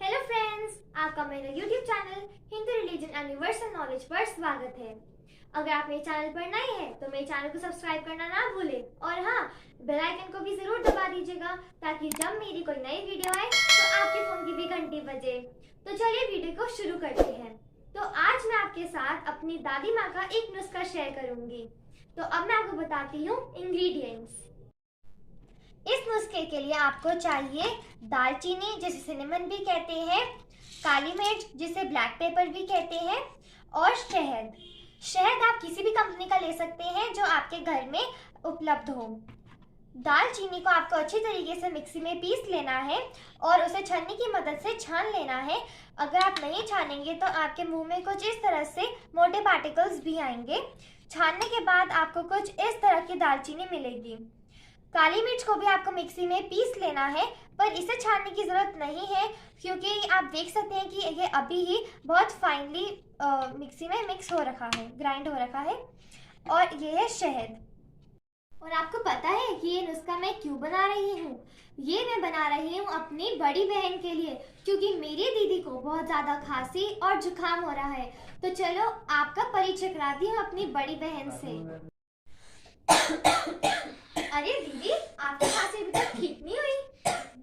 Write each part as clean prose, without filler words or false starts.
Hello friends, आपका मेरा YouTube channel Hindu religion and universal knowledge पर स्वागत है। अगर आप मेरे चैनल पर नए हैं तो मेरे चैनल को सब्सक्राइब करना ना भूलें और हाँ, बेल आइकन को भी जरूर दबा दीजिएगा ताकि जब मेरी कोई नई वीडियो आए तो आपके फोन की भी घंटी बजे। तो चलिए वीडियो को शुरू करते हैं। तो आज मैं आपके साथ अपनी दादी माँ का एक नुस्खा शेयर करूंगी। तो अब मैं आपको बताती हूँ इंग्रेडिएंट्स। इस नुस्खे के लिए आपको चाहिए दालचीनी, जिसे सिनेमन भी कहते हैं, काली मिर्च, जिसे ब्लैक पेपर भी कहते हैं, और शहद। शहद आप किसी भी कंपनी का ले सकते हैं जो आपके घर में उपलब्ध हो। दालचीनी को आपको अच्छी तरीके से मिक्सी में पीस लेना है और उसे छन्नी की मदद से छान लेना है। अगर आप नहीं छानेंगे तो आपके मुंह में कुछ इस तरह से मोटे पार्टिकल्स भी आएंगे। छानने के बाद आपको कुछ इस तरह की दालचीनी मिलेगी। काली मिर्च को भी आपको मिक्सी में पीस लेना है, पर इसे छानने की ज़रूरत नहीं है क्योंकि आप देख सकते हैं कि ये अभी ही बहुत फाइनली मिक्सी में मिक्स हो रखा है, ग्राइंड हो रखा है। और ये है शहद। और आपको पता है कि ये नुस्खा मैं क्यों बना रही हूँ? ये मैं बना रही हूँ अपनी बड़ी बहन के लिए, क्योंकि मेरी दीदी को बहुत ज़्यादा खांसी और जुकाम हो रहा है। तो चलो आपका परिचय कराती हूँ अपनी बड़ी बहन से। अरे दीदी, आपकी खांसी अभी तक ठीक नहीं हुई?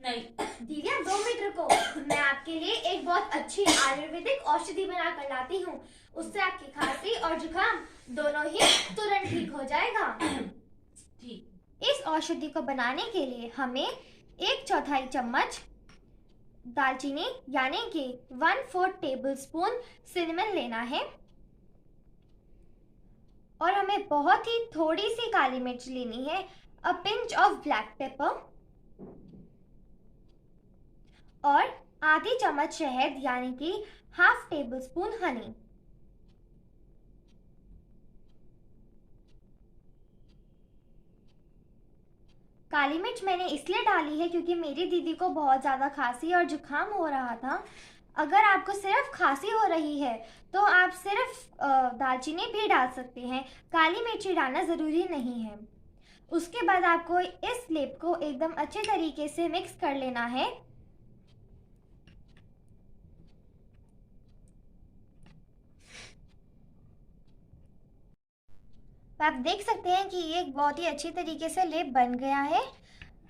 नहीं दीदी आप 2 मिनट रुको, मैं आपके लिए एक बहुत अच्छी आयुर्वेदिक औषधि बना कर लाती हूँ। उससे आपकी खांसी और जुकाम दोनों ही तुरंत ठीक हो जाएगा। ठीक। इस औषधि को बनाने के लिए हमें 1/4 चम्मच दालचीनी यानी कि 1/4 टेबलस्पून सिनेमन लेना है और हमें बहुत ही थोड़ी सी काली मिर्च लेनी है, a pinch of black pepper, और आधी चम्मच शहद यानी कि 1/2 टेबलस्पून हनी। काली मिर्च मैंने इसलिए डाली है क्योंकि मेरी दीदी को बहुत ज़्यादा खांसी और जुकाम हो रहा था। अगर आपको सिर्फ खांसी हो रही है तो आप सिर्फ दालचीनी भी डाल सकते हैं, काली मिर्ची डालना ज़रूरी नहीं है। उसके बाद आपको इस लेप को एकदम अच्छे तरीके से मिक्स कर लेना है। तो आप देख सकते हैं कि ये बहुत ही अच्छी तरीके से लेप बन गया है।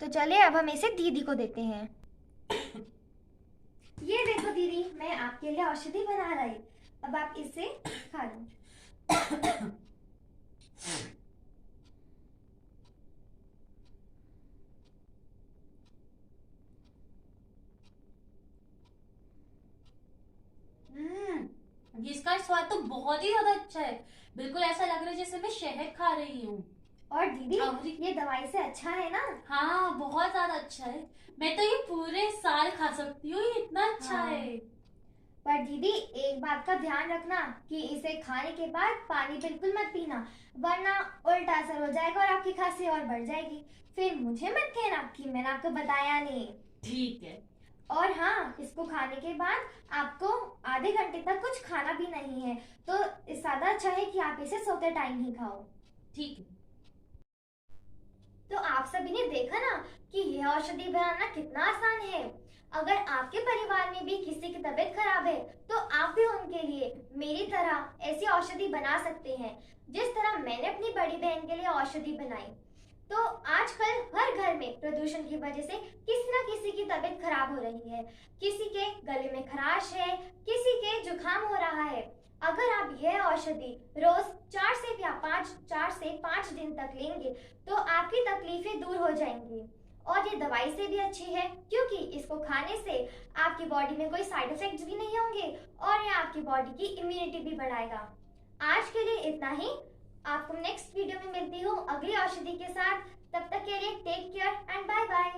तो चलिए अब हम इसे दीदी को देते हैं। ये देखो दीदी, मैं आपके लिए औषधि बना रही, अब आप इसे खा लो। इसका स्वाद तो बहुत ही ज्यादा अच्छा है। बिल्कुल ऐसा लग रहा है जैसे मैं शहद खा रही हूँ। और दीदी ये दवाई से अच्छा है ना? हाँ, बहुत ज्यादा अच्छा है। मैं तो ये पूरे साल खा सकती हूँ, ये इतना अच्छा है। पर दीदी एक बात का ध्यान रखना कि इसे खाने के बाद पानी बिल्कुल मत पीना, वरना उल्टा असर हो जाएगा और आपकी खांसी और बढ़ जाएगी। फिर मुझे मत कहना कि मैंने आपको बताया नहीं। ठीक है। और हाँ, इसको खाने के बाद आपको आधे घंटे तक कुछ खाना भी नहीं है, तो ज्यादा अच्छा है कि आप इसे सोते टाइम ही खाओ। ठीक है। तो आप सभी ने देखा ना कि यह औषधि बनाना कितना आसान है। अगर आपके परिवार में भी किसी की तबीयत खराब है तो आप भी उनके लिए मेरी तरह ऐसी औषधि बना सकते हैं, जिस तरह मैंने अपनी बड़ी बहन के लिए औषधि बनाई। तो आजकल हर घर में प्रदूषण की वजह से किसी न किसी की तबीयत खराब हो रही है। किसी के गले में खराश है, किसी के जुकाम हो रहा है। अगर आप यह औषधि रोज 4 से 5 दिन तक लेंगे तो आपकी तकलीफें दूर हो जाएंगी। और ये दवाई से भी अच्छी है क्योंकि इसको खाने से आपकी बॉडी में कोई साइड इफेक्ट्स भी नहीं होंगे और ये आपकी बॉडी की इम्यूनिटी भी बढ़ाएगा। आज के लिए इतना ही। आपको नेक्स्ट वीडियो में मिलती हूँ अगली औषधि के साथ। तब तक के लिए take care and bye bye.